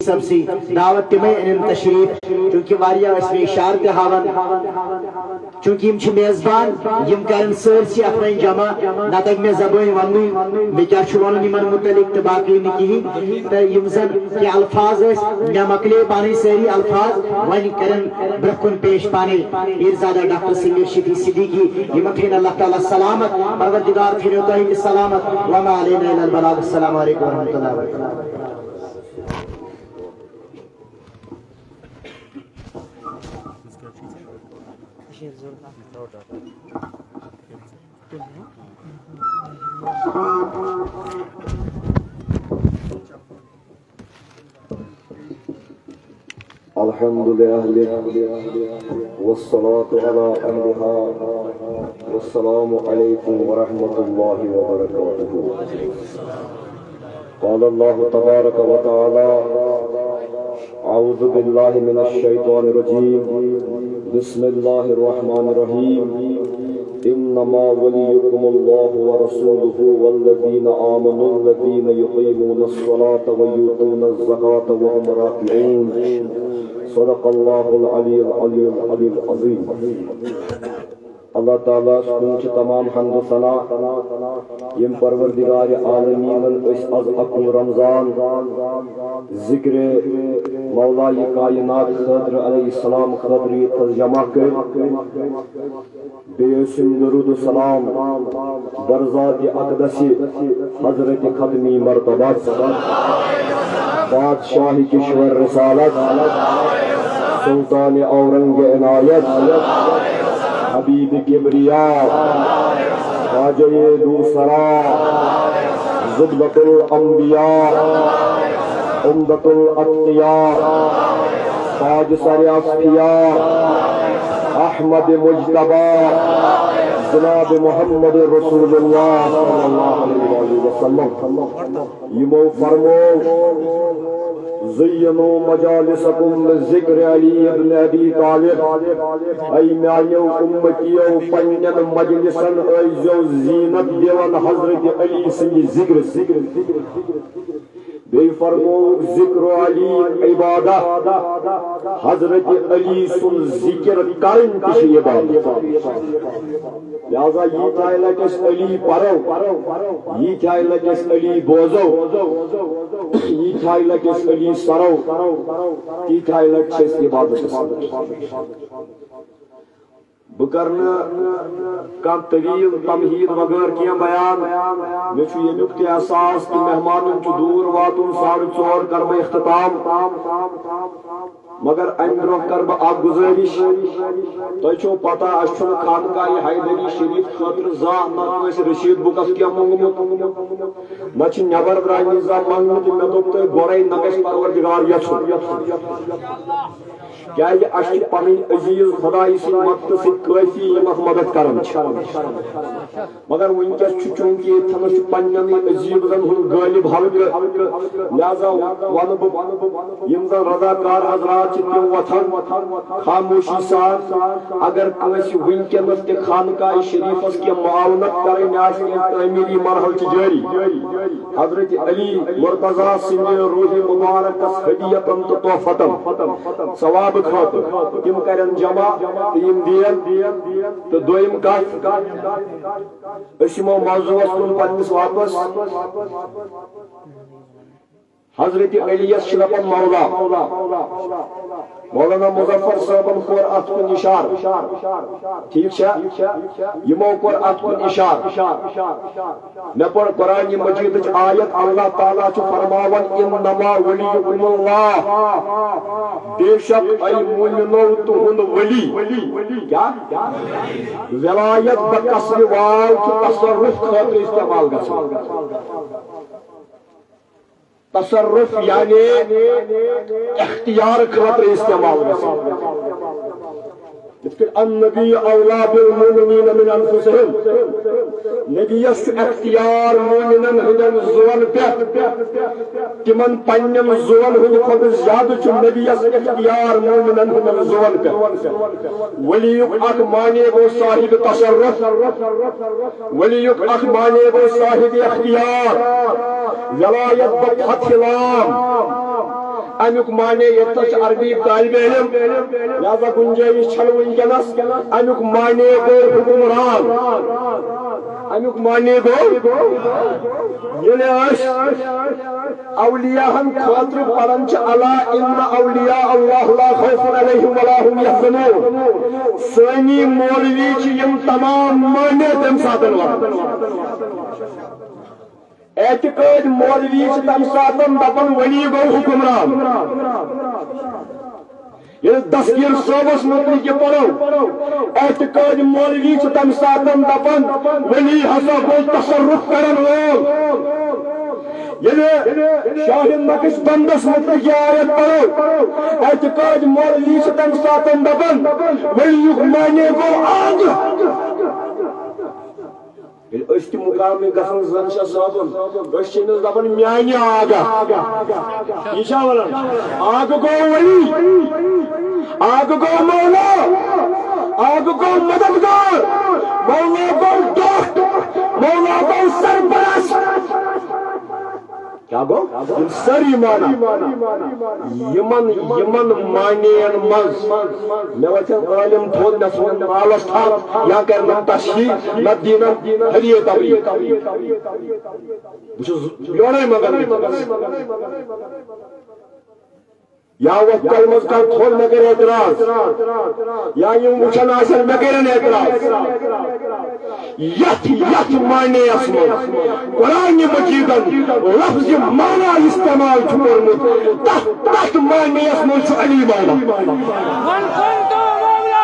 صاحب سی دعوت تمے ان تشریف چونکہ واریاہ اسمی اشارت ہاون چونکہ یم چھ میزبان یم کرن سرسی افرین جمع نہ تک میں زبان ونن میں کیا چھ ونن یمن متعلق تہ باقی نہ کہین تہ یم زن کہ الفاظ اس مے مکلے پانی ساری الفاظ ون کرن برکن پیش پانے پیرزادہ ڈاکٹر سنگر شفیع صدیقی یم تھین اللہ تعالی سلامت پروردگار تھین تو سلامت وما علینا الا البلاغ السلام علیکم ورحمۃ اللہ وبرکاتہ الحمد لله والصلاة على أهلها والسلام عليكم ورحمة الله وبركاته. قال الله تبارك وتعالى أعوذ بالله من الشيطان الرجيم بسم الله الرحمن الرحيم إنما وليكم الله ورسوله والذين آمنوا الذين يقيمون الصلاة ويؤتون الزكاة وهم راكعون صدق الله العلي العظيم. اللہ تعالیٰ سنچ تمام حمد و ثنا یم پروردگار عالمین اس از اکو رمضان ذکر مولای کائنات خضر علیہ السلام خضری ترجمہ کر بیسم درود سلام برزاد اقدس حضرت ختمی مرتبہ بادشاہ کشور رسالت سلطان اورنگ عنایت حبیب کبریا خواجہ دوسرا زبدۃ الانبیاء عمدۃ الاتقیاء تاج سر اصفیاء احمد مجتبی جناب محمد رسول اللہ صلی اللہ علیہ وسلم یمو فرمو زینوا مجالسکم بذکر علی ابن ابی طالب ای میانیو امتیو پنین مجلسن ایزو زینت دیون حضرت علی سنگی ذکر بے فرمو ذکر علی عبادہ حضرت علی سن ذکر کرن کسی عبادت لہذا یہ تھا لکس علی پرو یہ تھا لکس علی بوزو یہ تھا لکس علی سرو یہ تھا لکس عبادت بکرنا کم طویل تمہید وغیر کیا بیان میں چھو یہ نکتے احساس کہ مہمانوں چھو دور واتن 4:30 کرب اختتام مگر اندرو کرب آگ گزارش تو چھو پتا اشن خانقاہ حیدری شریف خاطر زان نتویس رشید بکس کیا منگمت مچ نبر برائی نظام منگمت میں دوبتے گورائی نگش پروردگار یچھو کیا یہ اشی پنی عزیز خدای سی مقتصد کافی یمت مدد کرن مگر ونکس چونکہ تھنس پنن عزیزن ہن غالب حلق لہذا ون یم زن رضاکار حضرات تم وطن خاموشی سان اگر کنس ونکس تہ خانقاہ شریفس کی معاونت کریں تعمیری مرحلہ جاری حضرت علی مرتضی سند روح مبارکس ہدیتن تو تحفتن ثواب خاطر تم کرن جمع تم دین تو دویم کت اسمو موضوع کن پنس واپس حضرت علی شلپن مولا مولانا مظفر صاحبن کور ات کن اشار ٹھیک چھا یمو کور ات کن اشار میں پڑھ قرآن مجید آیت اللہ تعالیٰ چھ فرماون انما ولیکم اللہ بے شک ای مومنو تہند ولی کیا ولایت بکسر واو چھ تصرف خاطر استعمال گژھان تصرف یعنی اختیار خاطر استعمال النبی اولا بالمؤمنین من انفسهم نبی اختیار مومنن ہندن زول پہ تمن پنن زول ہند کھت زیادہ چھ نبی اختیار مومنن ہندن زول پہ ولیک اخ مانے وہ صاحب تصرف ولیک اخ مانے وہ صاحب اختیار ولایت بفتح لام امیک معنی یہ عربی طالب علم لہذا گنجائش چھل ونکس امیک معنی گو حکمران امیک معنی گو اولیاء خاطر پڑھن الا ان اولیاء اللہ لا خوف علیہم ولا هم یحزنون سانی مولوی یم تمام معنی تم ساتن اعتقاد مولوی تم ساتن دپن ولی گو حکمران یہ دستگیر صوبس متعلق یہ پڑھو اعتقاد مولوی تم ساتن دپن ولی ہسا گو تصرف کرن وول یہ شاہد نقش بندس متعلق یہ آیت پڑھو اعتقاد مولوی تم ساتن دپن ولی معنی گو آگ اس مقام میں گھن زن صابن اس دپان میانہ آگا یہ ونان آگ گو ولی آگ گو مولا آگ گو مددگار مولا گو دوست مولا گو سرپرست کیا گو سری مانا یمن معنین مز میں وچن عالم تھود نہ سن آلس تھا یا کرنا تشہیر نہ دینا ہدیہ تبلیغ لوڑے مگر یا وقت کلمز کا تھول میں کرے اعتراض یا یم وچن آسر میں کرن اعتراض یت معنی اسمو قرآن مجیدن لفظ معنی استعمال چھوڑمت تحت معنی اسمو چھو علی مولا من کنتو مولا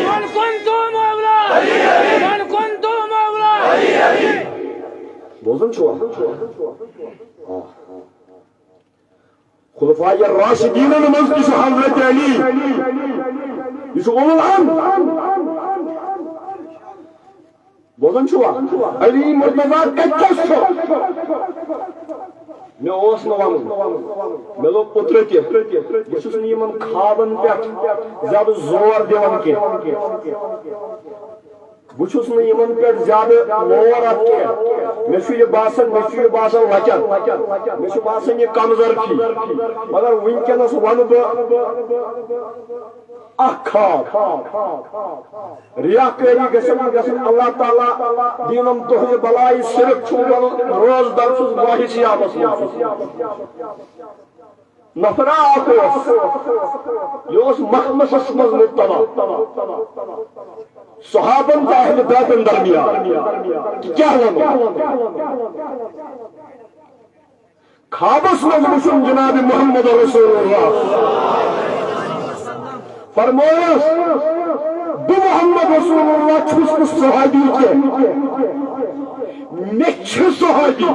من کنتو مولا من کنتو مولا بوزن چھوا خلفاء الراشدین من حضرت علی یہ اولو الامر بوزن چھوا علی مرتضی کتس چھو میں اوس نہ ون میں لوگ پترتی بس یمن خوابن پہ زیادہ زور دیوان کی بس یمن پہ زیادہ مور ات کی باسان لچن مے باسان یہ کمزور کی مگر ونکس ون خواب ریا کاری گھن اللہ تعالیٰ دینم دہ بلائی صرف روز در واحد سیابس نفرا یہ مخمسس مز مبتلا صحابن کا اہل بیتن درمیان کیا خوابس مز وچھن جناب محمد رسول اللہ فرمایا بہ محمد رسول اللہ چھس صحابی کے میں صحابی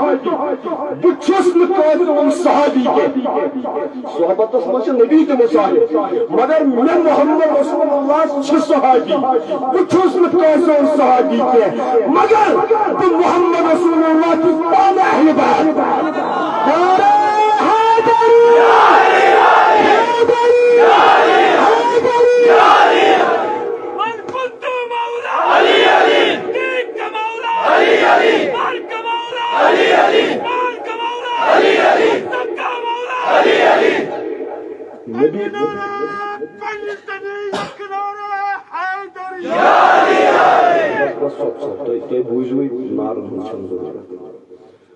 بچس نہ صحابی کے صحبت مجھ نبی کے مصاحب مگر میں محمد رسول اللہ صحابی بچس نہ صحابی کے مگر محمد رسول اللہ کی پان اہل بیت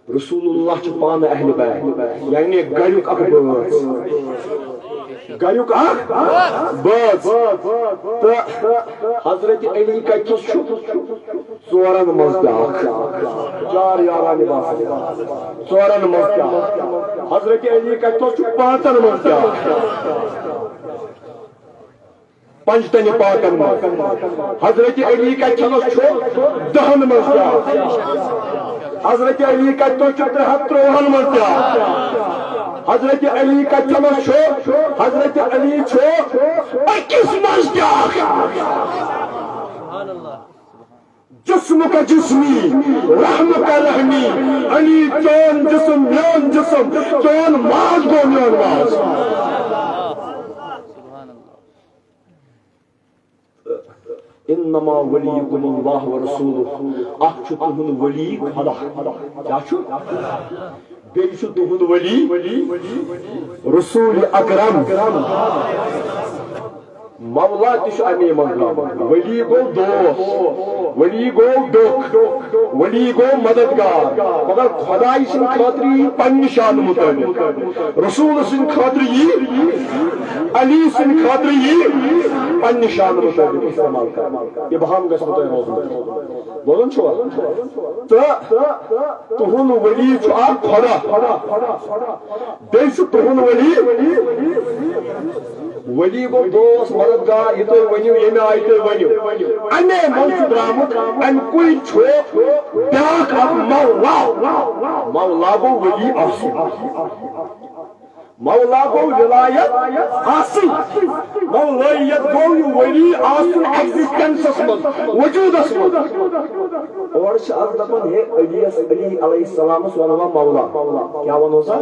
رسول اللہ پان اہل بیت یعنی گریک اخ گریک اخ بس حضرت علی کا کس ژورن مز چار یاران ژورن مز حضرت علی کا کس پانچن مز پنجتن پاکن مز حضرت علی کا کس دہن مز حضرت علی کا تو ترہن مز حضرت علی کا چلو چھو حضرت علی چھو اکیس مز جسم کا جسمی رحم کا رحمی علی چون جسم میون جسم چون ماز گو میون ماز انما ولیکم اللہ ورسولہ اخ چھ تہند ولی خدا کیا چھ بیٚیہِ چھُ تُہُنٛد ولی رسول اکرم مولا تہ چھ امی منٛز ولی گو دوست ولی گو ڈوکھ ولی گو مددگار مگر خدائی سن خاطر یہ پنہ شان مطابق رسول سن خاطر یہ علی سن خاطر یہ پنہ شان مطابق استعمال کر ابہام گژھِ نہٕ تۄہہِ روزُن بولن چھوا تہند ولی چھ اکھ خدا بیٚیہِ چھُ تہند ولی گو دوست مددگار یہ تھی ونو یمہ آئی تھی ونو امے من درامت امکے بیاکھ اکھ مولا گو ولی مولا گو ولایت مولایت گو ولی ایگزسٹنسس من وجودس من اور دپان ہے علی علیہ السلام ونوا مولا کیا ونو سا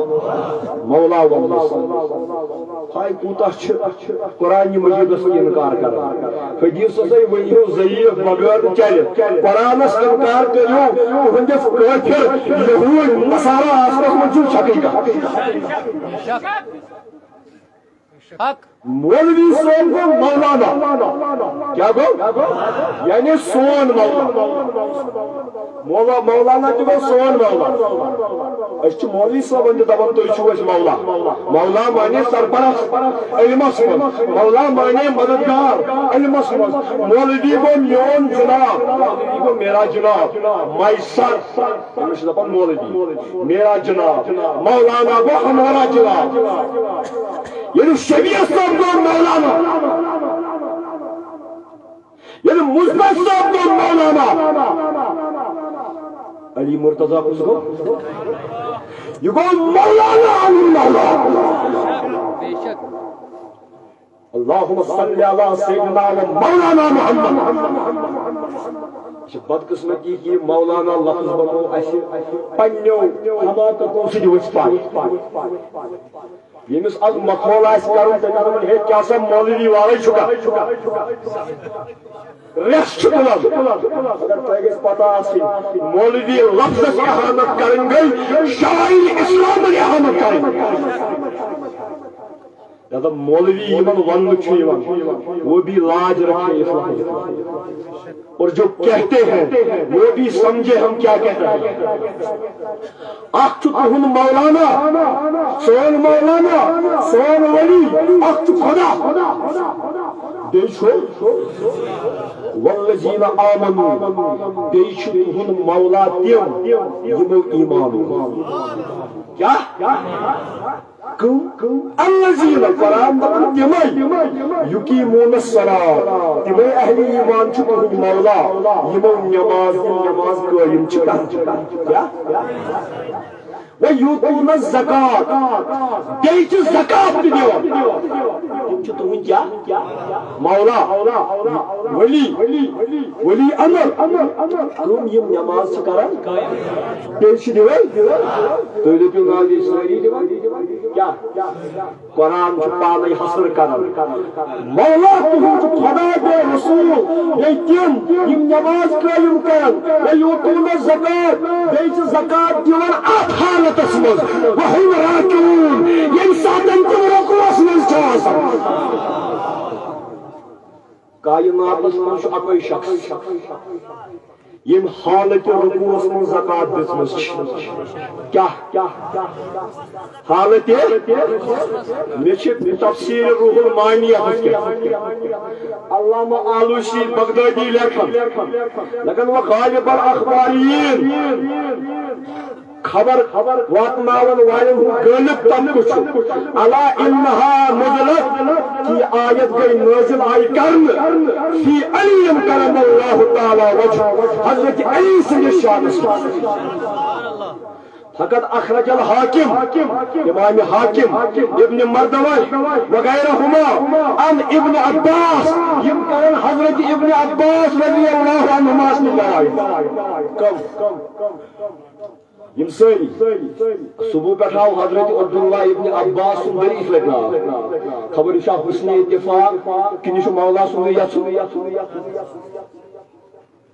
مولا ونو ہائے کوتا قرآن مجیدس انکار کر حدیث ونیو ضعیف بغیر چل قرآنس انکار کرو تہندس کافر یہود نصارا آسمس من شکل مولوی سون کو مولانا کیا گو یعنی سون مولانا جو گو سون مولا اس مولوی صاحب دپان تھی چھو مولا مولا مانے سرپرست علمس من مولا مانے مددگار علمس من مولوی گو میون جناب مولوی گو میرا جناب مائی سر ہمیں دپان مولوی میرا جناب مولانا گو ہمارا جناب یعنی شریعت صاحب کو مولانا یعنی مثبت صاحب کو مولانا علی مرتضی کس کو یہ کو مولانا اللہم صلی علی سیدنا مولانا محمد بدقسمتی کی مولانا لفظ بنو اسی پنیو حماقتوں سے وچ پائے یمس از مخول آس کرن تمن ہے کیا سا مولوی والے چھکا ریس چھکا اگر تہ پتہ آسی مولوی لفظ احانت کرن گئی شاعر اسلام نے احانت کرن یا مولوی یمن ون وہ بھی لاج رکھے اسلام اور جو کہتے ہیں وہ بھی سمجھے ہم کیا کہتے ہیں اخ تہند مولانا سون ولی اخ خدا والذین آمنوا بیچ تہند مولا تم یمو ایمان کیا الذین قرآن تمے یقیمون الصلاۃ تمے اہل ایمان چھ تہند مولا یمو نماز قائم چھ کیا ویؤتون الزکات بیچ زکات دیوان چھ تہند کیا مولا ولی امر کم یم نماز چھ کران بیچ دیوان تو دپیو نالی ساری دیوان کیا قرآن چھ پانے حصر کران مولا تہند خدا دے رسول یہ تم یم نماز قائم کران ویؤتون الزکات بیچ زکات دیوان آتھان وهم راكعون ينساتن تم ركوعس من کائنات من اکوئی شخص یم حالت رکوعس من زکات دژمٕژ کیا حالت مے چھ تفسیر روح المعانی علامہ آلوسی بغدادی لکھن لیکن وہ غالب الاخبارین خبر واتناون والن غالب طبقہ الا انها نزلت کی آیت گئی نازل آئی کرن فی علی کرم اللہ تعالی وجہ حضرت علی سے شان فقط اخرج الحاکم امام حاکم ابن مردوی وغیرہما عن ابن عباس یم کرن حضرت ابن عباس رضی اللہ عنہما سے لڑائی کم یم ساری صبح پہ آو حضرت عبداللہ ابن عباس سن دریف لگنا خبر یہ حسن اتفاق کہ یہ مولا سن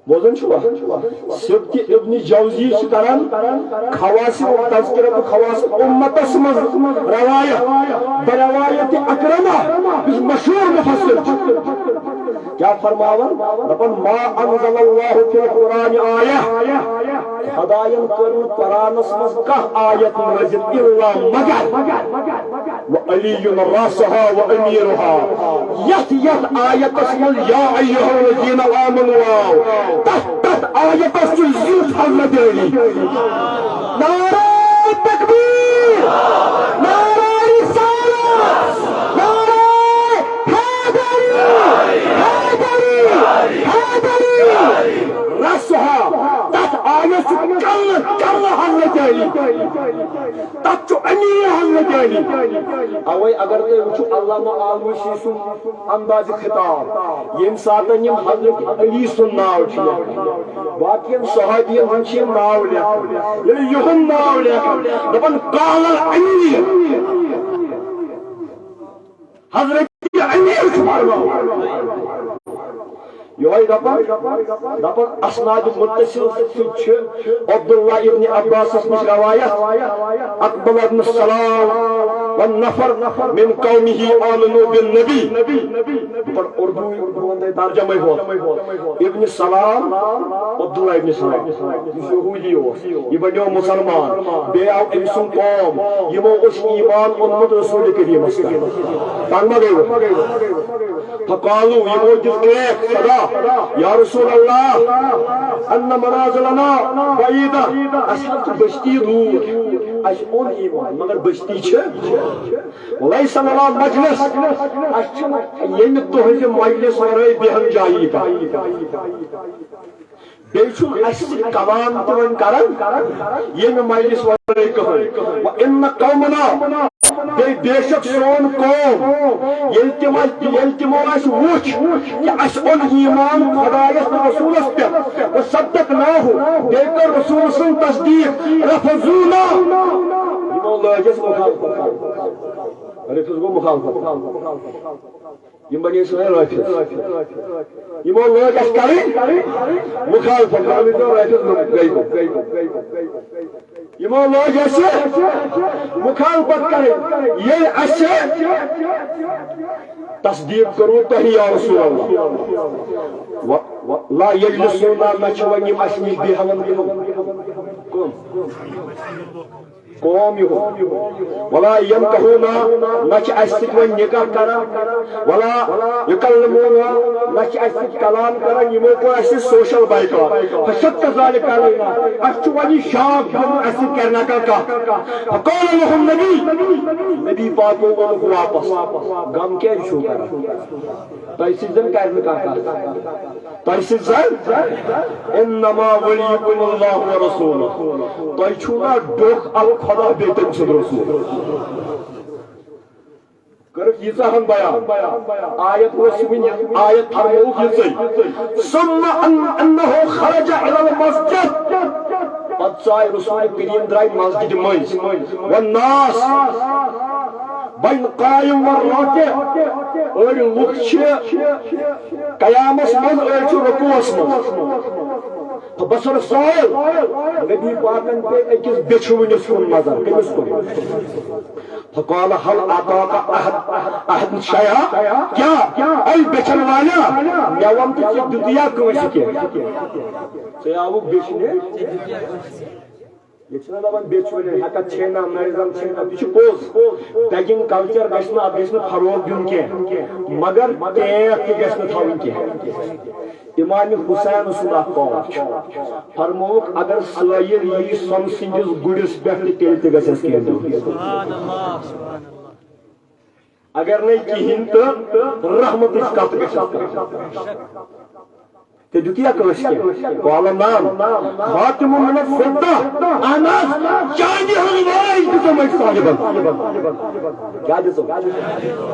بوزن چھوا سبت ابن جوزی کران خواص و تذکرہ خواص امت اسمز روایت بروایت اکرمہ اس مشہور مفسر کیا فرماون دپن ما انزل اللہ فی القرآن آیہ خدایان کرن قرآنس مز کانٛہہ آیت نازل الا مگر وعلی راسها واميرها یتھ آیتس مز یا ایھا الذین آمنوا تحت آیتس چھ زیوت حضرت علی نعرہ تکبیر نعرہ رسالت نعرہ رسها تحت آیت کل حضرت علی تحت امیر حضرت علی اوے اگر تے وچھو علامہ آلوسی سن انداز خطاب یم ساتن یم حضرت علی سن ناو چھ باقی صحابین ہن چھ ناو لکھ یعنی یہن ناو لکھ دپن قال الامیر حضرت امیر فرماو یہ دپن اسناد متصل عبداللہ ابن عباس نش روایت اقبل ابن السلام والنفر من قومه آمنوا بالنبی پر اردو ترجمہ ہو ابن السلام عبداللہ ابن السلام یہودی ہو یہ بنیو مسلمان بے آو امسن قوم یمو اس ایمان انمت رسول کریم تنگ گئی فقالوا یمو جس ایک صدا یا رسول اللہ ان منازلنا بعیدہ اسحب بشتی دور اش اون ایمان مگر بشتی چھ لیس لنا مجلس اش یم تہذ مجلس ورائے بہن جائی کا بیچو اس کلام تمن کرن یم مجلس ورائے کہن و ان قومنا بے شک سون قوم یلتمو اس وچ کہ اس اون ایمان خدایس رسولس پہ و صدقناہ بے کر رسول سن تصدیق رفضونا یمو لاجس مخالفت رفض گو مخالفت یم بنی سنے رفض یمو لاجس کریں مخالفت یمو لوگ ایسے مخالفت کریں یہ ایسے تصدیق کرو تہی یا رسول اللہ لا یجلسونا نچوانی مسمی بیہون قوم یہو ولا ینکہونا نچ ایسک و نکاح کرا ولا یکلمونا نچ ایسک کلام کرا یمو کو ایسی سوشل بائیکاٹ فشد ذالک علینا اچوانی شاک ہم ایسی کرنا کا فقال لهم نبی پاک کو واپس غم کیا شو کرا تیسیزن کرنے کا تیسیزن انما ولیکم اللہ و رسولہ تیچونا ڈوک خدا بیتن صد رسول کرک یزا ہم بیان آیت رسمین آیت فرموک یزی ثم انہو خرج الى المسجد پت سائے رسول کریم درائی مسجد مجھ والناس بین قائم والراکع اور لکھ قیامس من اور رکوعس من بصر سائل نبی پاکن پہ اکس بچھونس کن نظر کمس کن فقال هل اعطاك احد شيئا کیا ای بچن والا میوام تو دنیا کوسی کے سیاو بچنے یہ چھنا دبن بیچونے ہکا چھینا مریضم چھینا بیچو پوز بیگنگ کلچر گشنا فروغ دیون کے مگر تیخ کی گشنا تھاون کے امام حسین صلی اللہ فرموک اگر سائر یہ سن سنجز گڑس بیٹھ تیل تے گسس کے اگر نہیں کہین تو رحمت اس کت گسس تے دتیا کلش کے قال نام خاتم من الفضہ انس چاندی ہلوائی تو میں صاحب کیا دسو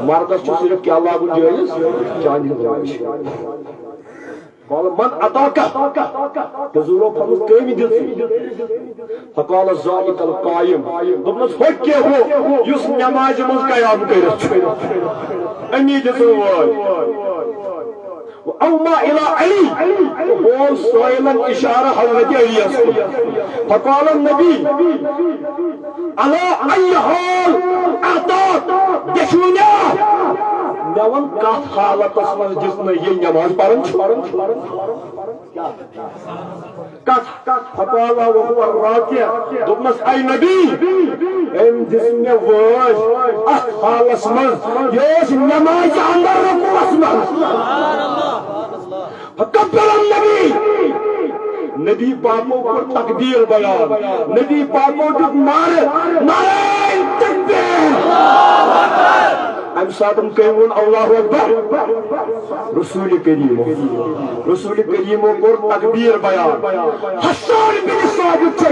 مردس صرف کیا اللہ کو جائز چاندی ہلوائی قال من أتاك حضور فرمود كيمي دلسي فقال ذلك القائم دبنس فكي هو يس نماز مز قيام كرت أمي دلسي وأوما إلى علي وهو سائلا إشارة حضرت علي فقال النبي على أي حال أعطاك دشونا نوان كات حالت اسمن جسم یہ نماز پڑھن كات فقال وهو الراكع دبنس أي نبي ام جسم واج حال اسمن يوش نماز اندر ركوع اسمن فكبر النبي نبی پاکوں پر تکبیر بیان نبی پاکوں کو نعرہ تکبیر ام ساتم کہون اللہ اکبر رسول کریم پر تکبیر بیان حسان بن ثابت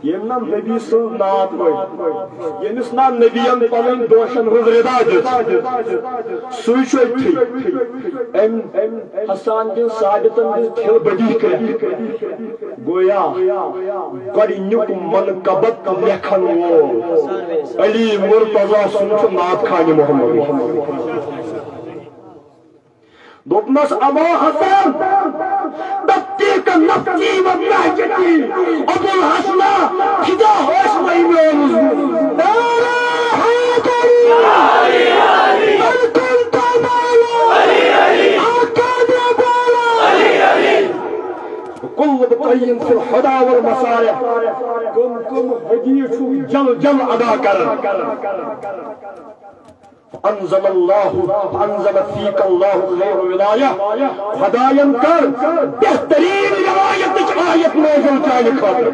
یم نام نبی سن نات ہوئی یمس نام نبیان پنن دوشن ہز ردا دس سوئی چھ ام حسان بن ثابتن دس کھل بدی کر گویا گۄڈنیُک منقبت لیکھن وول علی مرتضی سن نات خان محمد دوپنس ابو حسن بطیق نفتی و محجتی ابو الحسن خدا ہوش مہیمیون دارا حیات علی من کنت مولا آقاد مولا کل بطین فی الحدا والمصالح کم حدیث جل ادا کر انزل فيك الله خير ولاية هدايا كر بهترين رواية آية موضوع كان خاطر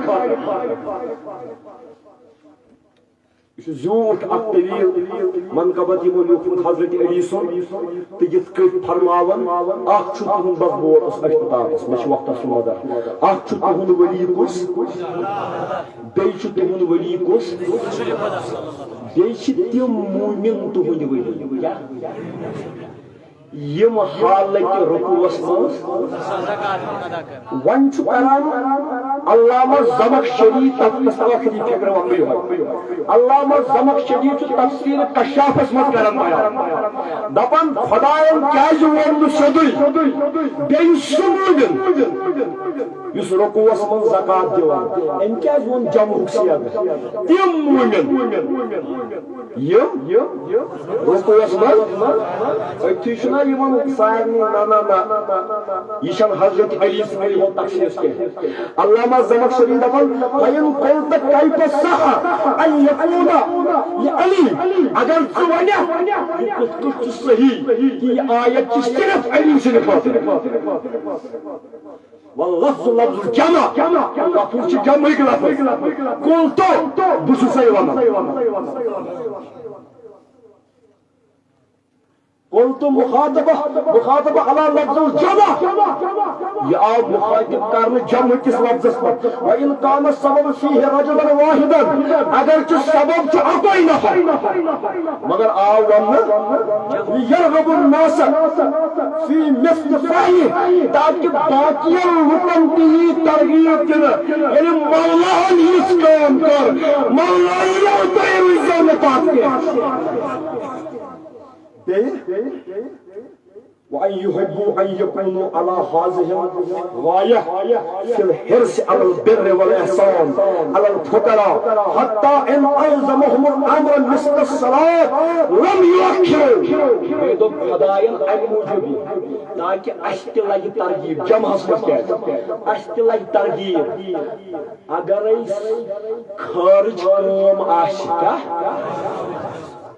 زیوٹ اک طویل منقبت یمو لیوکھمت حضرت علی سن تو یت کٔرۍ فرماون اکھ چھُ تُہُنٛد بس بوٹ اختتامس مےٚ چھُ وقتس مدر اکھ چھُ تُہُنٛد ولی کُس بیٚیہِ چھُ تُہُنٛد ولی کُس بیٚیہِ چھِ تِم مومِن تُہُنٛدۍ ولی یم حالت رکوعس منٛز وۄنۍ چھُ کران علامہ زمخشری ٲخری فکر وقت علامہ زمخشری چھُ تفسیر کشافس منٛز کران بیان دپان خداین کیازِ ووٚن نہٕ سیوٚدُے بیٚیہِ سُہ مومِن یُس رکوعس منٛز زکات دِوان أمۍ کیازِ ووٚن جمعُک سیاق تِم مومِن یم رکوعس منٛز أتھی چھُنہ یِمن سارنٕے نہ یہ چھنہٕ حضرت علی سٕنٛدۍ یوت تخصیص کینٛہہ علامہ زمخشری دپان فَإِن قُلْتَ كَيْفَ صَحَّ أَن يَكُونَ لِعَلِي اگر ژٕ وَنکھ یہِ کِتھ کٔٹھۍ چھُ صحیح کہِ یہِ آیت چھِ صرف علی سٕنٛدِ خٲطرٕ واللفظ لفظ الجمع لفظ چھِ جمعٕکۍ لفظ قُلتُ بہٕ چھُسَے وَنان قلت مخاطب على لفظ الجمع يا مخاطب كارن جمع كس لفظ وإن كان السبب فيه رجلا واحدا اگر چ سبب چ اكوي نفر مگر يرغب الناس في مثل فعله تاکہ باقی لوکن کی ترغیب دے یعنی مولا اس کام کر مولا یہ تو عزت پاک وأن يحبوا أن يكونوا على هذه الغاية في الحرص على البر والإحسان على الفقراء حتى إن ألزمهم الأمر مثل الصلاة لم يؤخروا يدب خداين الموجودين تاکہ اشت لگی ترغیب جمع اشت لگی ترغیب اگر خارج کام آشکا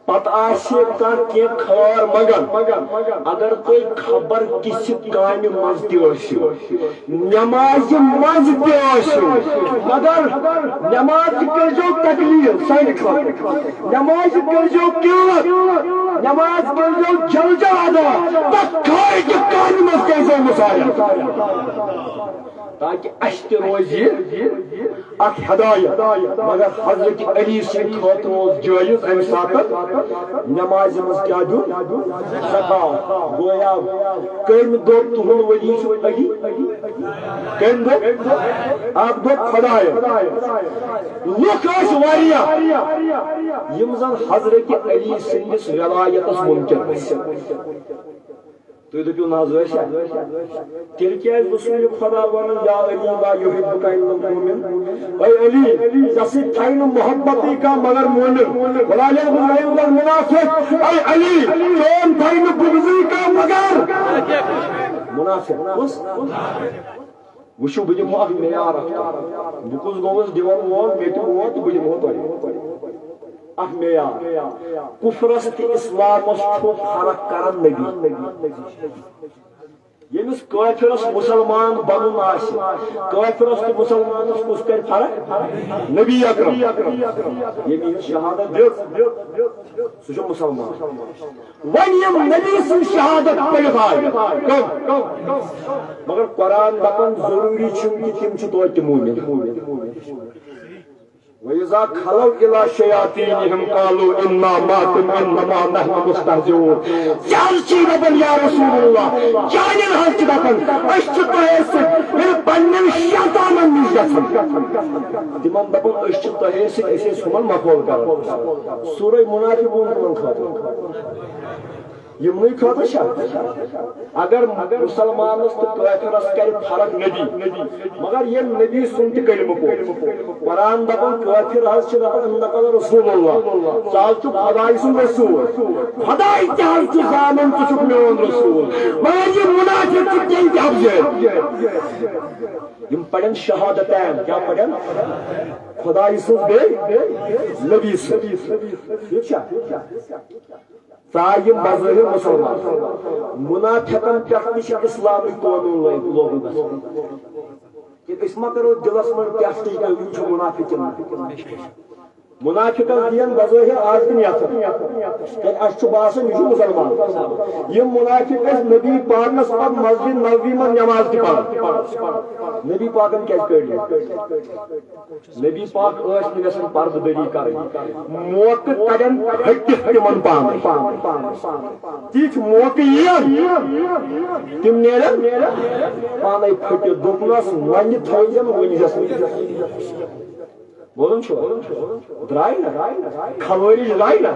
پتہ آسے کی خار مگن اگر کوئی خبر کسی کامہ مز تیسو نماز مز تیسو مگر نماز کرجو تکلیف سانہ خاطر نماز کرجو قلت نماز کرجو جلجل ادا تک خارج کامہ مز کیسو مسائل تاکہ اشت روزی اک ہدایت مگر حضرت علی سن خاطر جائز ام ساتھ نماز مز کیا دیون زکات گویا کم دو تہن ولی علی کم دو آپ دو خدایت لوک واریاہ یم زن حضرت علی سندس ولایتس ممکن تھی دپو نا تیل کیا رسول خدا ون یا علی لا یحبک الا المؤمن اے علی جس تھائی محبت کا مگر مومن بلال ابن منافق اے علی چون تھائی بغضی کا مگر منافق وشو بہ دمو اخ معیار بہ کس گوس دون وون مے تہ ووت بہ دمو تۄہہِ اخ معیار کفرس تہ اسلامس چھُ فرق کران نبی یمس کافرس مسلمان بنن آسہِ کافرس تہ مسلمانس کس کر فرق نبی اکرم یمس شہادت دِژ سُہ چھُ مسلمان وۄنۍ یم نبی سٕنٛز شہادت پٔرِتھ آیہِ کم مگر قرآن دپان ضروری چھُنہٕ کہِ تِم چھِ توتہِ مومن وَإِذَا خَلَوْا إِلَى شَيَاطِينِهِمْ قَالُوا إِنَّا مَعَكُمْ إِنَّمَا نَحْنُ مُسْتَهْزِئُونَ کیٛاہ چھی دپان یا رسول اللہ کیٛاہ حظ چھِ دپان أسۍ چھِ تۄہہِ سۭتۍ ییٚلہِ پننٮ۪ن شیطانن نِش گژھان تِمن دپان أسۍ چھِ تۄہہِ سۭتۍ أسۍ ٲسۍ ہُمن مخول کران سورہ منافقون تِمن خٲطرٕ یمنٕے خٲطرٕ چھا اگر مسلمانس تو کافرس کر فرق نبی مگر یم نبی سن تہ کلمہ پوٚر قرآن دپان کافر حظ چھ دپان انک رسول اللہ ژٕ حظ چھُکھ خداے سُنٛد رسول خداے تہ حظ چھُ زانان ژٕ چھُکھ میون رسول مگر یم منافق چھِ تیٚلہِ تہِ افضل یم پڑھن شہادتین کیا پڑھن خداے سٕنٛز بیٚیہِ نبی سٕنٛز ٹھیک چھا یم بظاہر مسلمان منافقن پہ اسلامی قانون لوگ اس ما کرو دلس من ٹیسٹ یہ منافق منافقن دین بظاہر آج تم اس باسان یہ مسلمان یہ منافق نبی پاکس پہ مسجد نبوی من نماز تہ پڑھان نبی پاکن کیا نبی پاک یژھان پردٕ دٔری کرٕنۍ موقع کڑن ہٹِتھ تمن پان تِتھ موقع یِن تم نیرن پانے پھٹِتھ دوٚپنس وۄنۍ تھٲیزن ؤنزٮ۪س بولن چھو درائے نا خوارج درائے نا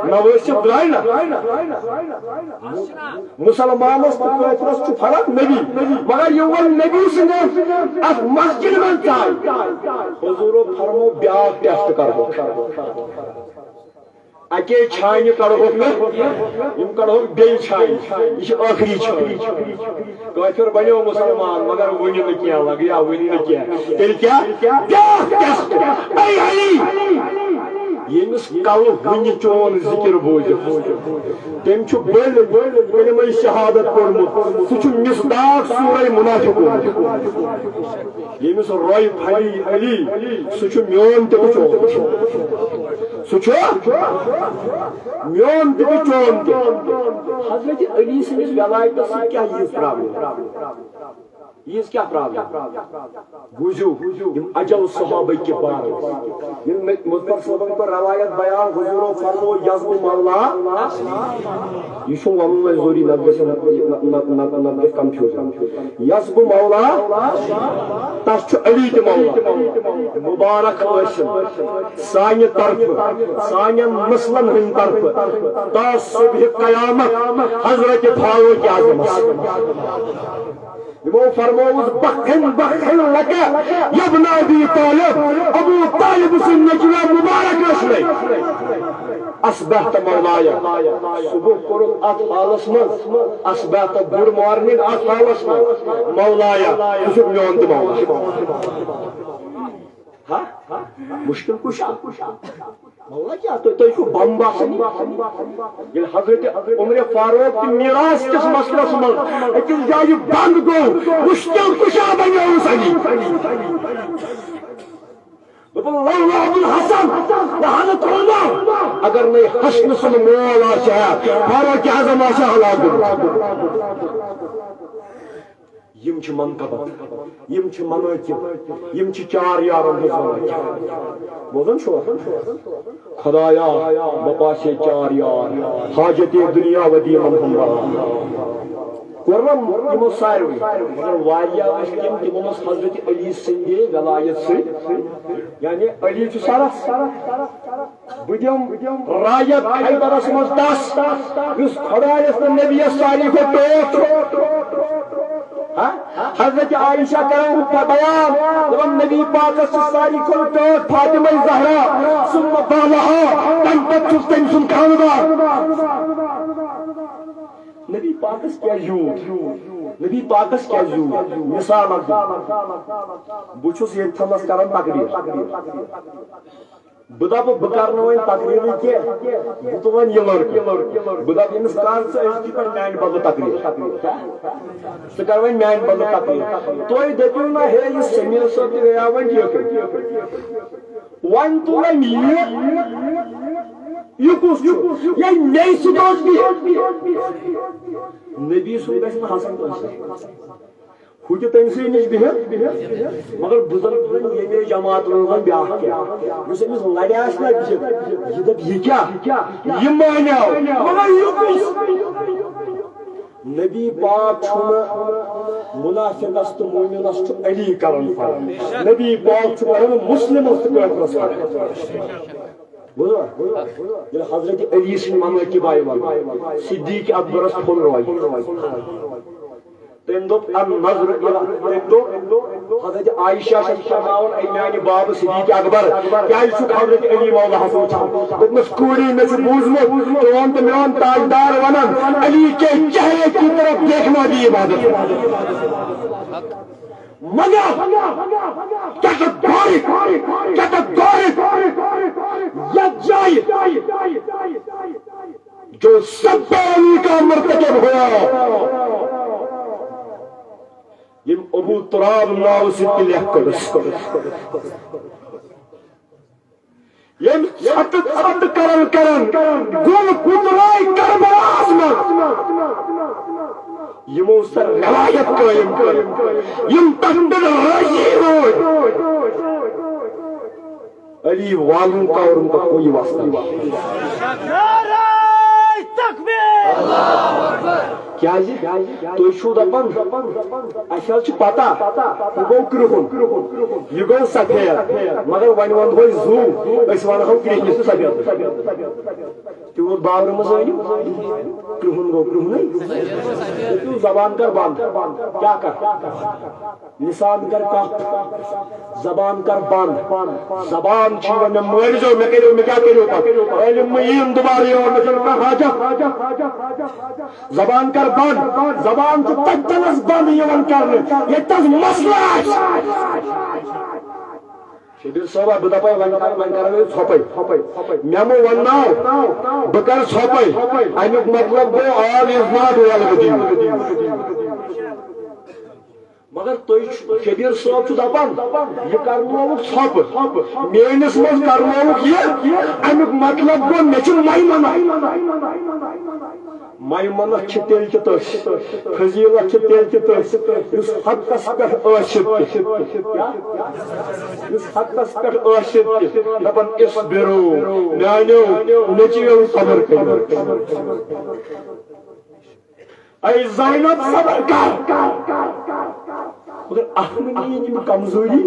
نواسب درائے نا مسلمانس تو کافرس چھُ فرق نبی مگر یہ نبی سندس ات مسجد من ژاے حضورو فرمو بیاکھ ٹیسٹ کرو اکے چھانہ کڑہوک یم کڑہوک بیٚیہِ چھانہ یہ آخری چھانہ کافر بنیو مسلمان مگر ونہِ نہٕ کینٛہہ لگیا ونہِ نہٕ کینٛہہ تیٚلہِ کیٛاہ بیاکھ ٹیسٹ اے علی یمس کل ونہِ چون ذکر بوزِتھ تٔمۍ چھُ بٔڑ کلمہ شہادت پوٚرمُت سُہ چھُ مصداق سورہ منافقون یمس روے پھلی علی سُہ چھُ میون تہِ چون سُہ چھُ میون تہِ چون تہِ حضرت علی سٕنٛدِس ولایتس سۭتۍ کیٛاہ ییٖژ پرابلم ییٖژ کیٛاہ پرابلم بوٗزِو یم اجل صحابہ کے بارے مظفر صٲبن کٔر روایت بیان حضورو فرمو یزبُ مولا یہ چھُ ونُن وۄنۍ ضروٗری نتہٕ گژھِ کنفیوٗجن یزبُ مولا تس چھُ علی تہِ مولا مبارک ٲسِن سانہِ طرفہٕ سانٮ۪ن نسلن ہٕنٛدِ طرفہٕ تا صبح قیامت حضرت فاروق اعظمس یمو فرمووُس بخن بخن لکہ یا ابن ابی طالب ابو طالب سٕنٛدۍ نیٚچوۍ مبارک ٲسۍ اصبحت مولایا صبح کوٚرُکھ اتھ حالس منٛز اصبحت گُڈ مارننگ اتھ حالس منٛز مولایا ژٕ چھُکھ میون تہِ مولا مشکل کشا مولا کیا تُہۍ چھُو بم باسان ییٚلہِ حضرت عمر فاروق تہِ میراث کِس مسلس منٛز أکِس جایہِ بنٛد گوٚو مشکل کشا بنیومُت علی حسن اگر نہیں حسن سن مول آسہ فاروق اعظم آسہ ہلاک یم چھ منقبت یم چھ مناقب یم چھ چار یارن ہز بوزن چھو خدایا بپاسے چار یار حاجت دنیا و دین ہم قرم یمو ساروی مگر واریاہ تم تمو مس حضرت علی سند ولایت سی یعنی علی چھ سرس بدم رایت خیبرس مز دس اس خدایس نبی ساری کو ٹوٹ حضرت عائشہ کرو بیان جب نبی پاک ساری کو ٹوٹ فاطمہ زہرا ثم بالها تن تک تم سن خاندار نبی پاکس کیا یوت نبی پاکس کیا یوت مثال بچھس یہ تھمس کرن تقریر بدا بکرن وین تقریر کی تو ون یہ لڑکی بدا امس کان سے اس کی پر مین بدل تقریر سکر وین مین بدل تقریر تو یہ دپیو نہ ہے یہ سمیر صاحب گیا ون یہ ون تو نہیں یہ کس یہ نئی سدوز بھی نبی سن گژھِ نہٕ حسن کٲنٛسہِ ہُتہِ تٔمۍ سٕے نِش بِہِتھ مگر بُزرگ ییٚمے جماعت روزان بیٛاکھ کیٛاہ یُس أمِس لڑِ آسہِ نا بِہِتھ یہِ دَپہِ یہِ کیٛاہ یہِ مانیو مگر یہِ کُس نبی پاک چھُنہٕ منافقس تہٕ مومنس چھُ علی کران فرق نبی پاک چھُ کران مسلمس تہٕ کٲفرس فرق حضرت علی سن مناقب آئی صدیق اکبرس پھول روی تم دپ النظر حضرت عائشہ فرماون اے میانہ باب صدیق اکبر کیا حضرت علی مولا حسن دپمس کوری میں بوزمت تون تو میون تاجدار ونن علی کے چہرے کی طرف دیکھنا بھی عبادت مگر جو سب علی کا مرتکب ہوا یم ابو تراب ناو سۭتۍ لیکھ کٔرٕس یم ژھۄٹہٕ کران گُل کُنراے کربلاہس منٛز یمو سۄ روایت قٲیِم کٔر یم تتھ پٮ۪ٹھ رٲضی روٗدۍ علی والن کا اور ان کا کوئی واسطہ نہیں کیا جی تو چھو دپان اچھا چھ پتہ یہ گو کرہن یہ گو سفید مگر ون ون زو اس ونہو کرہنس سفید تیوت باور مز أنِو کرہن گو کرہنٕے زبان کر بند کیا کر لسان کر کپ زبان کر بند زبان چھ میں مٲرزو میں کریو میں کیا کریو علم یِم دوبارہ یور میں چل حاجت زبان کر بند زبان تو تجنس بند یوان کرنے یہ تس مسئلہ شبیر صاحب بہ دپے ون کرو ژھوپے میمو ونناو بہ کر ژھوپے امیک مطلب گو all is not well with you مگر تھی شبیر صاحب دپان یہ کرنوک ژھوپ میٲنس مز کرنوک یہ امیک مطلب گو مے چھ میمنت چھ تیل چھ تس فضیلت چھ تیل چھ تس اس حقس پہ ٲسِتھ اس حقس پہ ٲسِتھ دپان اصبرو میانیو نیچویو صبر کٔرِو اے زینب صبر کر مگر احمدین کمزوری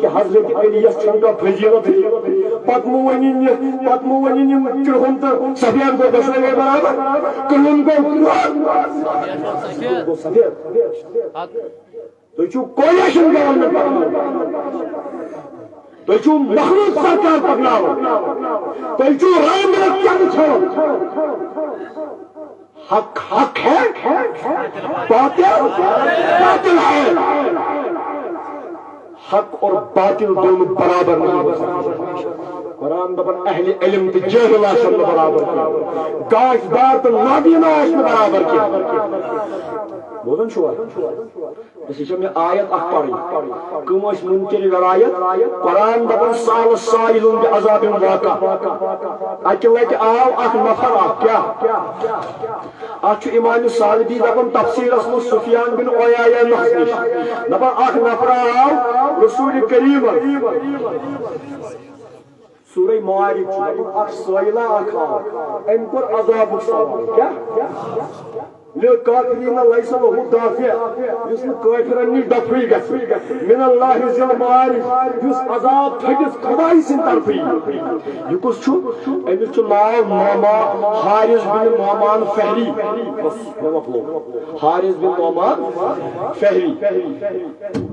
کہ حضرت علی چھنکا فضیلت پتمو ونین کرہن تو سفید کو گژھنے برابر کرہن کو سفید تو چھو کولیشن گورنمنٹ تو چھو مخلوق سرکار پکناو تو چھو رائم رکھن چھو حق ہے باطل ہے حق اور باطل دونوں برابر نہیں قرآن دپان اہل علم تو جاہل آسن برابر کی گاش دار تو نابینا آسن برابر کی بوزن چھوا بس یہ میں آیت اخ پڑھی کم اس منکر ولایت قرآن دپن سال سائل بعذاب واقع اکہ لٹہ آو اخ نفر اخ کیا اخ امام سالبی دپن تفسیرس مز سفیان بن عیینہ نش دپن اخ نفر آو رسول کریم سورہ معارج اخ سائلہ اخ آو ام کور عذاب سوال کیا للكافرين ليس له دافع يسن كافرن دفعي من الله ذي المعارج يس عذاب تھدس خدای سن طرفی یکس چھو امس چھ ناو نعمان حارث بن نعمان فہری بس مطلب حارث بن نعمان فہری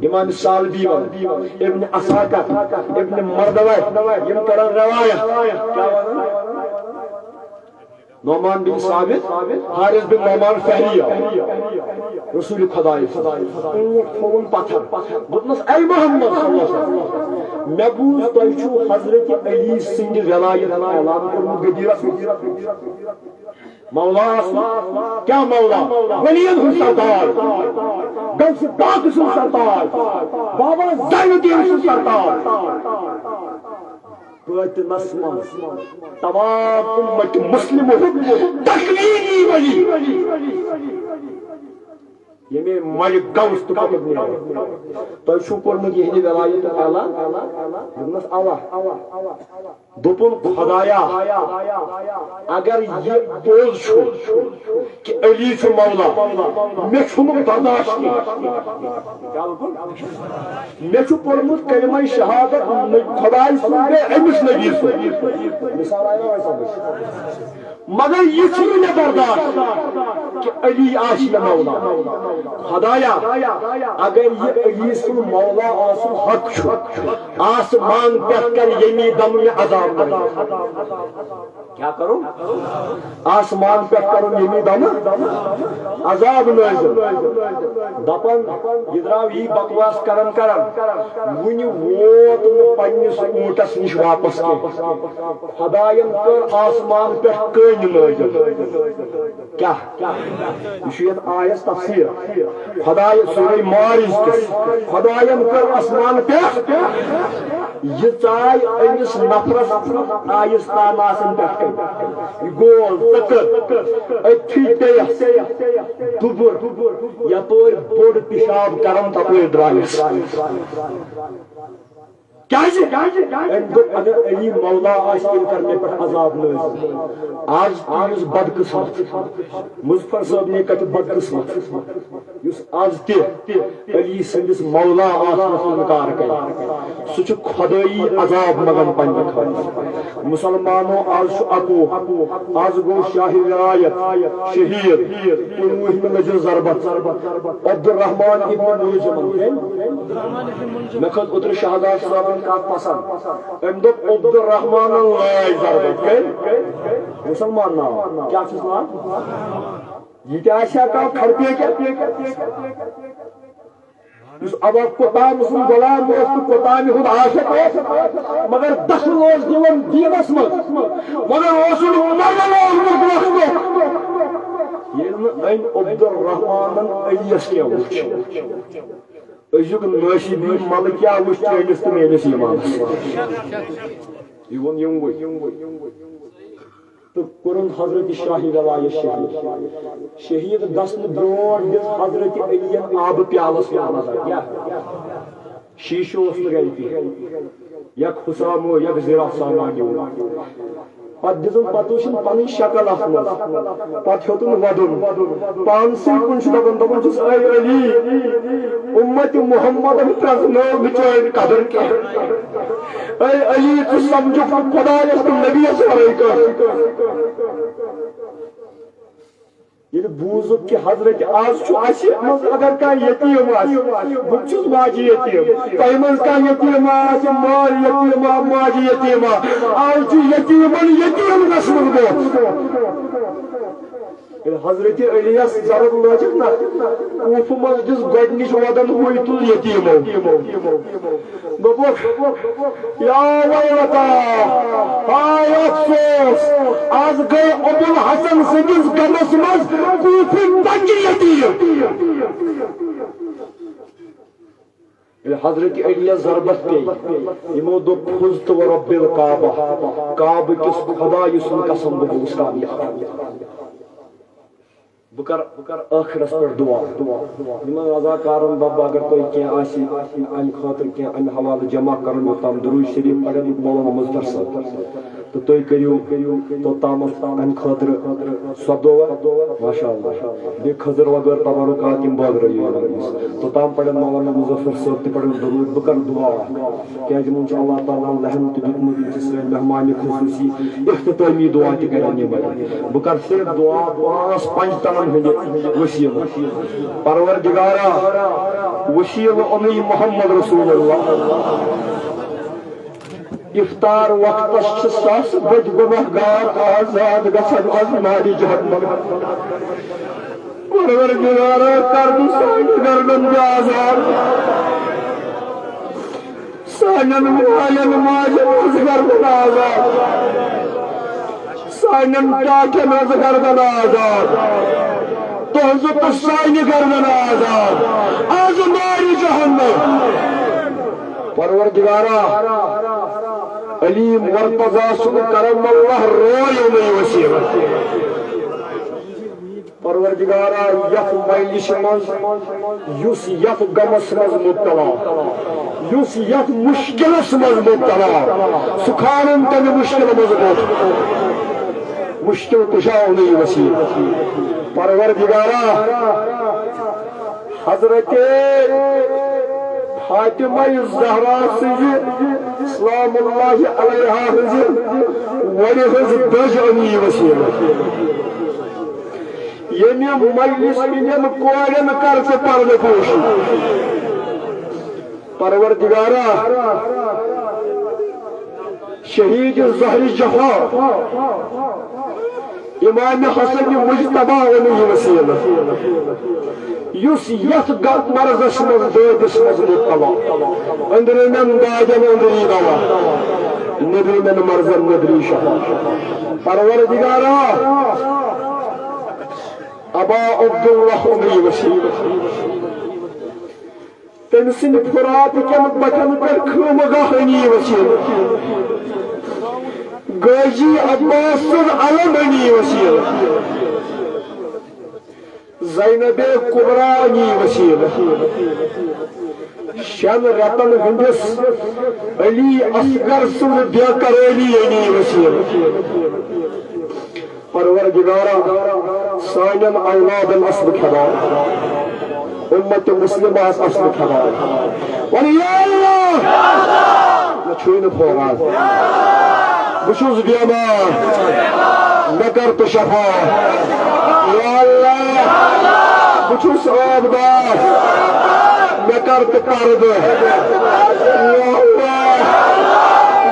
امام سالبی ابن اساکر ابن مردوی یم کرن روایت کیا نعمان بن ثابت حارث بن نعمان فہری رسول خدای فون پتھر بتنس اے محمد صلی اللہ علیہ وسلم میں بوز تہ چھو حضرت علی سند ولایت اعلان کرمت گدیرس مولا کیا مولا ولیت ہن سردار گوس پاک سن سردار بابا زین الدین سن سردار بات نسمان تمام امت مسلم تکلیمی ولی یہ میں ملک گوس تو پتہ نہیں تو چھو پرمت یہ ولایت اعلان دنس اللہ دوپن خدایا اگر یہ بوز چھو کہ علی چھو مولا میں چھو برداشت میں چھو پرمت کلمہ شہادت خدای سنبے امس نبی مثال آئے نا مگر یہ چھو نہ برداشت کہ علی آشی مولا خدایا اگر یہ علی سن مولا آسن حق چھو آسمان پہ کر یمی دم میں عذاب کیا کرو آسمان پہ کرو یمی دم عذاب نازل دپن یہ دراو یہ بکواس کرن ون ووت پنس اونٹس نش واپس خداین کر آسمان پہ کن نازل کیا یہ آیت تفسیر خدای سورہ معارج خداین کر آسمان پہ یہ چائے امس نفرس آیس تان آسن پہ گول تکر اتھی تیس دبر یپور بوڑ پیشاب کرم تپور درائس اگر علی مولا آشکل کرنے پر عذاب نازل آج بدقسمت مظفر صاحب نے کہا بدقسمت یس آج تی علی سندس مولا آسنس انکار کر سچ خدائی عذاب مگن پنہ مسلمانوں آج اکو آج گو شاہ ولایت شہید انوہ میں ضربت عبد الرحمن ابن ملجم میں خود اتر شہداء صاحب کا پسند ام دپ عبد الرحمن اللہ ضربت مسلمان نام کیا چیز نام یہ کیا ایسا کا کھڑپے کیا اب آپ کو تام مسلم غلام دوست کو تام خود عاشق مگر دس روز دیون دینس مگر رسول عمر یہ عبد الرحمن ایس کیا وچ ازیک ناشی دی ملکیا وچ چینس تو میرے ایمان یون یم وچ تو قرن حضرت شاہی ولایت شہید دسن برون دس حضرت علی آب پیالس کیا شیشو اس گئی تھی یک حسامو یک زیرہ سامانیو پت دزن پتوشن پنی شکل احمد پت ہیتن ودن پانسی کنش دبن دبن جس اے علی امت محمد پرزنو بچائن قدر کے اے علی تو سمجھو خدا اس نبی سے علیکہ یہ بوزو کہ حضرت آج چھو آشی اگر کا یتیم آشی بچوز ماجی یتیم قیمز کا یتیم آشی مال یتیم ماجی یتیم آج چھو یتیم نسل دو حضرت علیہ ضرب لاجک نا اوف مسجد گڈنش ودن ہوئی تو یتیم بابک یا ویلتا ہائے افسوس آج گئے ابو الحسن سندس گنس مز موقوف بجریتی حضرت علی ضربت پی یمو دو پھز تو رب الکعبہ کعبہ کس خدا یسن قسم بگوس کامیاب بکر آخرس پر دعا یمن رضاکارن باب اگر کوئی کیا آسی ان خاطر کیا ان حوالہ جمع کرن تام درود شریف پڑھن مولانا مظفر صاحب تو توئی کریو تو تام ان خاطر سدو ماشاءاللہ بے خضر وغیر تبرکات یم باغ رہی تو تام پڑھن مولانا مظفر صاحب تے پڑھن درود بکر دعا کہ جمن اللہ تعالی لہم تو دتمت جس مہمان خصوصی اختتامی دعا تے کرن یہ بکر صرف دعا پانچ تن وسیل پروردگارا وسیل امی محمد رسول اللہ افطار وقت ساس بج گنہگار آزاد گژھن از ناری جہنم پروردگارا کر دو سانہِ گردن آزاد سانن مالن ماجن از گردن آزاد سانن ٹاٹن از گردن آزاد تہذ تو سانہِ گردن آزاد از ناری جہنم پروردگارا علیم مرتضی سن کرم اللہ روی میں وسیل پروردگارا یف مجلس مز یس یف غمس مز مبتلا یس یف مشکلس مز مبتلا سکھانن تم مشکل مز مشکل کشاؤ نہیں وسیل پروردگارا حضرت فاطمہ زہرا سجی سلام اللہ علیہا ہزی وری ہز دج انی وسیل یمی مجلس کنین کورن کر سے پرد پوشی پروردگارا شہید زہر جفا امام حسن مجتبہ ونی وسیل یس یت گت مرضس مز دودس مز مبتلا اندر من داجن اندری دوا ندری من مرضن ندری شفا پروردگارا ابا عبداللہ انی وسیل تم سن فرات کم بطن پر کھومگاہ انی وسیل غازی عباس علم انی وسیل زینب کبرا انی وسیل شن رتن ہندس علی اصغر سن بیقرالی انی وسیل پروردگارا سانن اولادن اصل کھبار امت مسلمہ اصل کھبار ولی یا اللہ میں چھوئن پھوغاد بچوز بیمار نکرت شفا یا اللہ بچوز آبدار نکرت قرد یا اللہ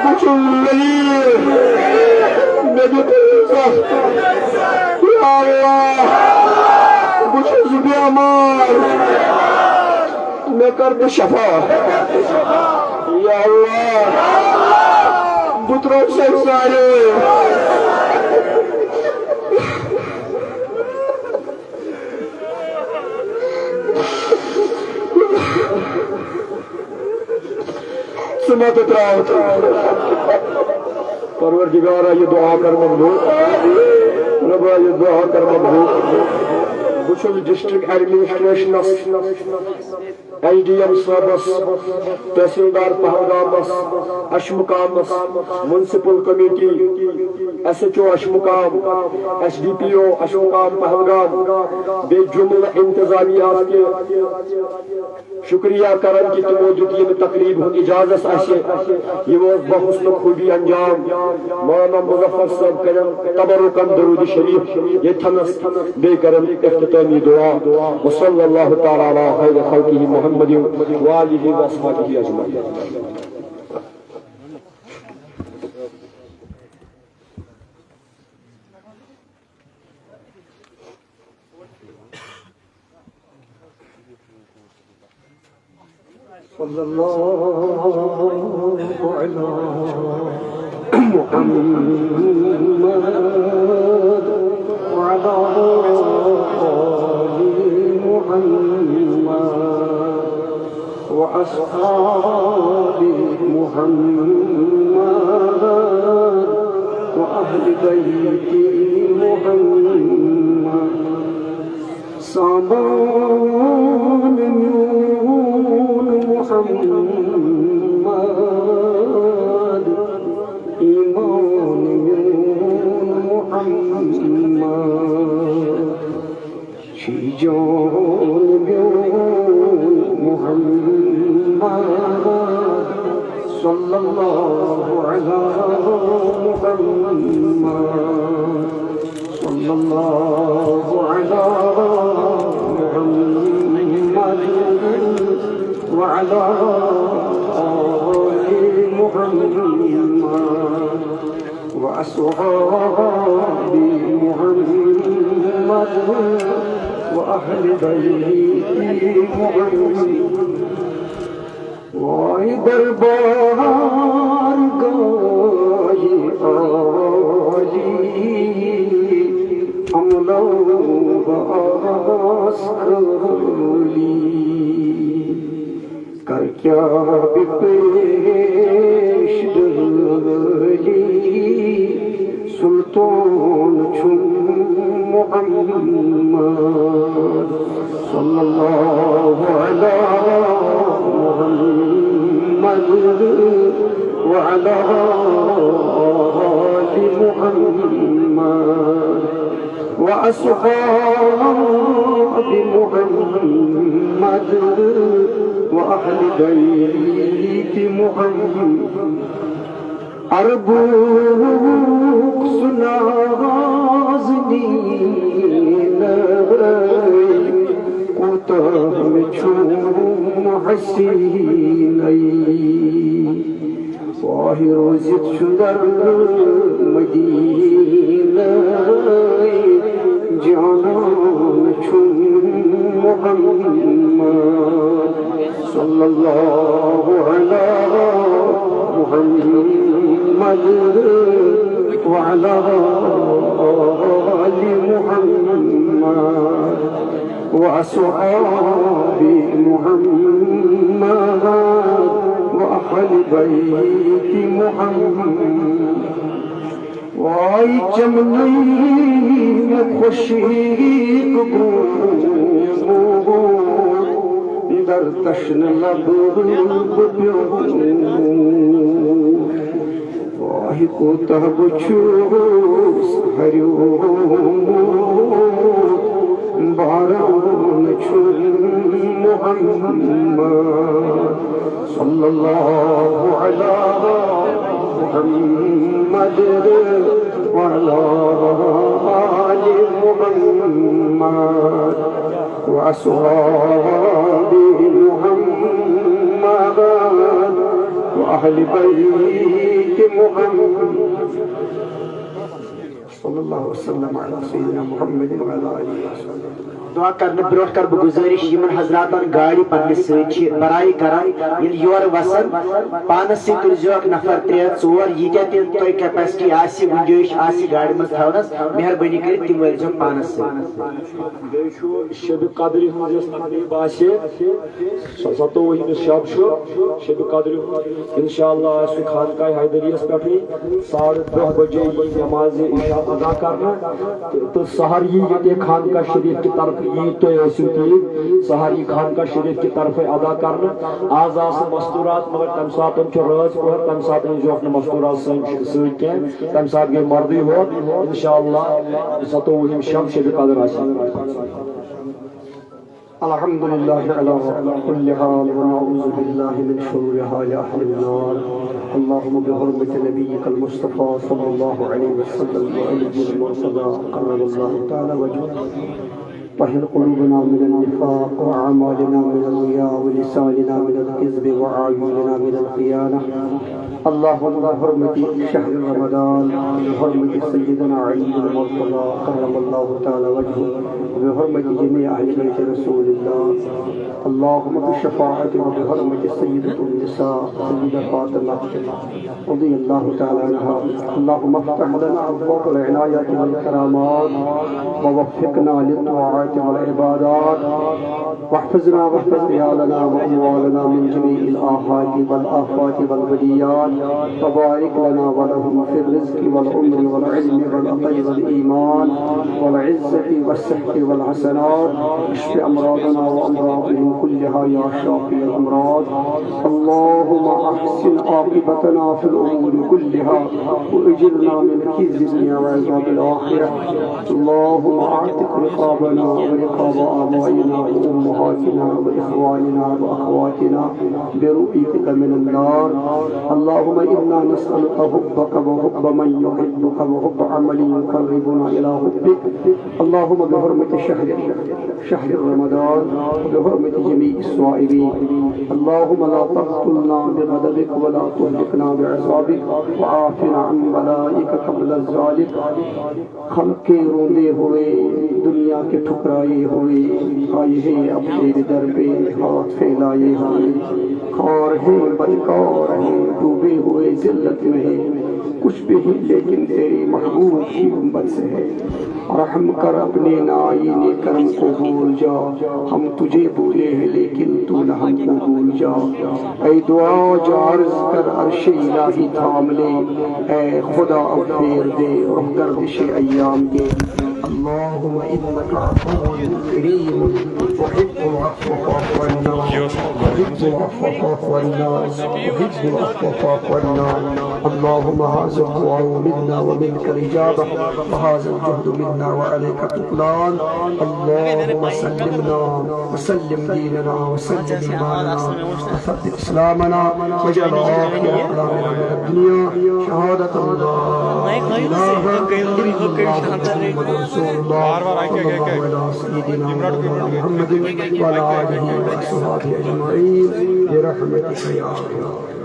بچوز لیر نجد عزت یا اللہ بچوز بیمار نکرت شفا یا اللہ بطرو سے سارے سمت اتراؤ پروردگارا یہ دعا کر مقبول ربا یہ دعا کر مقبول بچھل district administration H D M صاحبس تحصیلدار پہلگامس اشمقامس municipal committee S H O Aishmuqam S D P O Aishmuqam Pahalgam بے جملہ انتظامیہ کے شکریہ کرن کی تمو دین تقریب اجازت آسے یہ بحسن خوبی انجام مولانا مظفر صاحب کرن تبرکن درود شریف یہ تھنس بے کرن اختتامی دعا وصلی اللہ تعالی علی خیر خلقہ محمد وآلہ وصحبہ اجمعین صلی اللہ علی محمد وعلی وأصحاب محمد وأهل بيت محمد سامان نور محمد إيمان نور محمد شجاع محمد صلى الله على محمد صلى الله على محمد وعلى آل محمد وأصحاب محمد وأهل بيت محمد وای دربار گاہ عالی عملو باسکلی کر کیا بپیش دلی سلطان چون محمد صلی اللہ علیہ محمد وعلى آل محمد وأصحاب محمد وأهل بيت محمد أرجوك سنازنين قطام چون حسینی واہی روزت شدر مدینہ جانان چون محمد صلی اللہ علی محمد وعلى آل محمد وأصحاب محمد وأهل بيت محمد وای چمنی خوشی در تشن لب واہی کوتہ بچوس ہریوم باران چون محمد صلی اللہ علی محمد وعلى آل محمد وأصحاب محمد وأهل بيت محمد صلی اللہ وسلم علی سیدنا محمد وعلى آله وسلم. دعا کرنے برونٹ کر گزارش یمن حضراتن گاڑی پنس سی برائی کران یل یور وسن پانس سی ترزیوک نفر 3-4 یتیا تہ توی کیپیسٹی آسی گنجائش آسی گاڑی مز تھاونس مہربانی کر تم ولزو پانس سی بیشو شب قدر ہنس تقریب آسے 27 شب شو شب قدر انشاءاللہ اس خانقاہ حیدریس پٹھ 10:30 بجے نماز عشاء ادا کرنا تو سحر یہ خانقاہ شریف کی طرف یہ تو سحر خانقاہ شریف کی طرف ادا کرنا آز مستورات مگر تم سات رز پہ تم سات انجوک مستورات ست تم سات گئی مردی ہو انشاءاللہ 27 شب شب قدر آسان. الحمد لله على كل حال ونعوذ بالله من شرور حال أهل النار. اللهم بحرمة نبيك المصطفى صلى الله عليه وسلم وعليه المرتضى قرب الله تعالى وجهه طهر قلوبنا من النفاق وأعمالنا من الرياء ولساننا من الكذب وأعيننا من الخيانة. اللهم بحرمة شهر رمضان بحرمة سيدنا علي المرتضى قرب الله تعالى وجهه بحرمة جميع أهل بيت رسول الله اللهم بشفاعة وبحرمة سيدة النساء سيدة فاطمة رضي الله تعالى عنها. اللهم افتح لنا أبواب العناية والكرامات ووفقنا للطاعات والعبادات واحفظنا واحفظ عيالنا وأموالنا من جميع الآفات والآفات والبليات وبارك لنا ولهم في الرزق والعمر والعلم والعقل والإيمان والعزة والصحة والحسنات. اشف أمراضنا وأمراضهم كلها يا شافي الأمراض. اللهم أحسن عاقبتنا في الأمور كلها وأجرنا من خزي الدنيا وعذاب الآخرة. اللهم أعتق رقابنا ورقاب آبائنا وأمهاتنا وإخواننا وأخواتنا برؤيتك من النار. اللهم إنا نسألك حبك وحب من يحبك وحب عمل يقربنا إلى حبك. اللهم بحرمة شهر رمضان وبحرمة جميع الصائمين. اللهم لا تقتلنا بغضبك ولا تهلكنا بعذابك وعافنا عن بلائك قبل ذلك. خلق کے روندے ہوئے دنیا کے ٹھکرائے ہوئے آئے ہیں اب تیرے در پہ ہاتھ پھیلائے ہوئے. خار ہیں بدکار ہیں ڈوبے ہوئے ذلت میں ہیں کچھ بھی لیکن تیری محبوب کی امت سے ہے. رحم کر اپنے نائین کرم کو بھول جا. ہم تجھے بھولے ہیں لیکن تو نہ ہم کو بھول جا. اے دعا جو عرض کر عرش الہی تھام لے. اے خدا اب پھیر دے رخ گردش ایام کے. اللهم إنك عفو كريم تحب العفو فاعف عنا. تحب العفو فاعف عنا. تحب العفو فاعف عنا. اللهم هذا الدعاء منا ومنك الإجابة وهذا الجهد منا وعليك التقلان. اللهم سلمنا وسلم ديننا وسلم إيماننا وثبت إسلامنا واجعل آخر أقلامنا من الدنيا شهادة الله إله إلا الله رسول الله صلى الله على سيدنا محمد وعلى آله وصحبه أجمعين برحمتك يا الله.